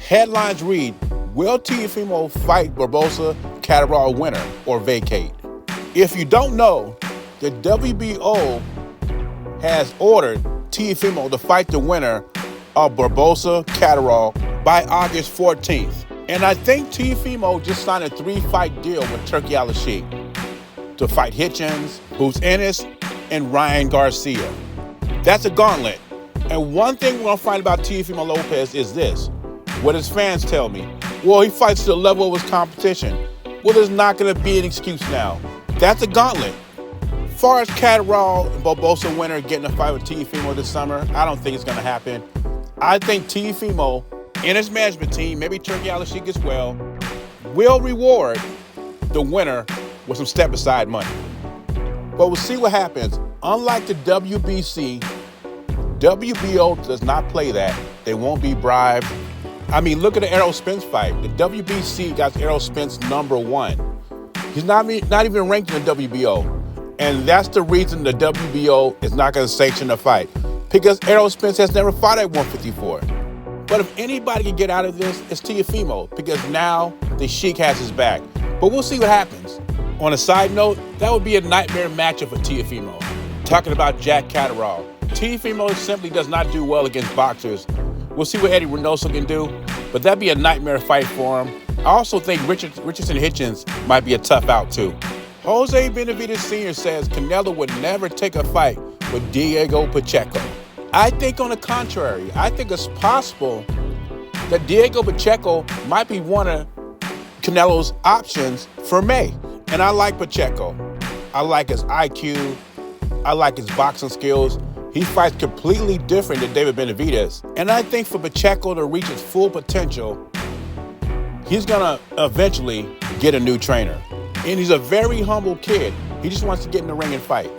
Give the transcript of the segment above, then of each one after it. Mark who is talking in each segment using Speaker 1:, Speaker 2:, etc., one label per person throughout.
Speaker 1: Headlines read, will Teofimo fight Barbosa Catterall winner or vacate? If you don't know, the WBO has ordered Teofimo to fight the winner of Barbosa Catterall by August 14th. And I think Teofimo just signed a 3-fight deal with Turki Al-Sheikh to fight Hitchens, Boots Ennis, and Ryan Garcia. That's a gauntlet. And one thing we're going to find about Teofimo Lopez is this. What his fans tell me, well, he fights to the level of his competition. Well, there's not going to be an excuse now. That's a gauntlet. As far as Catterall and Barbosa winner getting a fight with Teofimo this summer, I don't think it's going to happen. I think Teofimo and his management team, maybe Turki Al-Sheikh as well, will reward the winner with some step-aside money. But we'll see what happens. Unlike the WBC, WBO does not play that. They won't be bribed. I mean, look at the Errol Spence fight. The WBC got Errol Spence #1. He's not even ranked in the WBO. And that's the reason the WBO is not going to sanction the fight. Because Errol Spence has never fought at 154. But if anybody can get out of this, it's Teofimo. Because now the Sheik has his back. But we'll see what happens. On a side note, that would be a nightmare matchup for Teofimo. Talking about Jack Catterall. Teofimo simply does not do well against boxers. We'll see what Eddie Reynoso can do, but that'd be a nightmare fight for him. I also think Richardson Hitchens might be a tough out too. Jose Benavidez Sr. says Canelo would never take a fight with Diego Pacheco. I think on the contrary, I think it's possible that Diego Pacheco might be one of Canelo's options for May. And I like Pacheco. I like his IQ. I like his boxing skills. He fights completely different than David Benavidez. And I think for Pacheco to reach his full potential, he's going to eventually get a new trainer. And he's a very humble kid. He just wants to get in the ring and fight.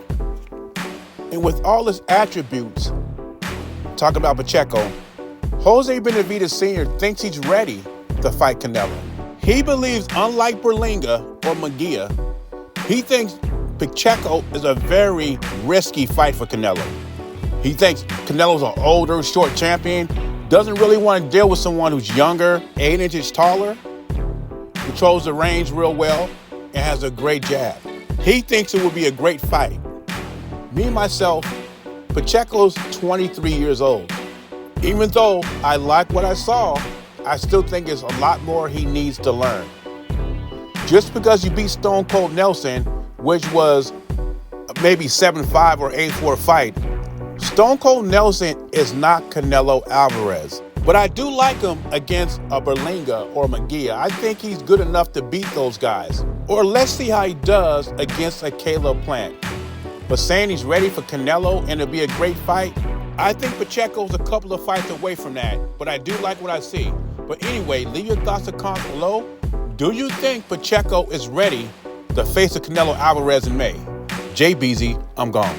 Speaker 1: And with all his attributes, talking about Pacheco, Jose Benavidez Sr. thinks he's ready to fight Canelo. He believes, unlike Berlinga or Munguia, he thinks Pacheco is a very risky fight for Canelo. He thinks Canelo's an older, short champion, doesn't really want to deal with someone who's younger, 8 inches taller, controls the range real well, and has a great jab. He thinks it would be a great fight. Me, myself, Pacheco's 23 years old. Even though I like what I saw, I still think there's a lot more he needs to learn. Just because you beat Stone Cold Nelson, which was maybe 7-5 or 8-4 fight, Stone Cold Nelson is not Canelo Alvarez. But I do like him against a Berlinga or Munguia. I think he's good enough to beat those guys. Or let's see how he does against a Caleb Plant. But saying he's ready for Canelo and it'll be a great fight, I think Pacheco's a couple of fights away from that. But I do like what I see. But anyway, leave your thoughts and comments below. Do you think Pacheco is ready to face a Canelo Alvarez in May? Jay Beasy, I'm gone.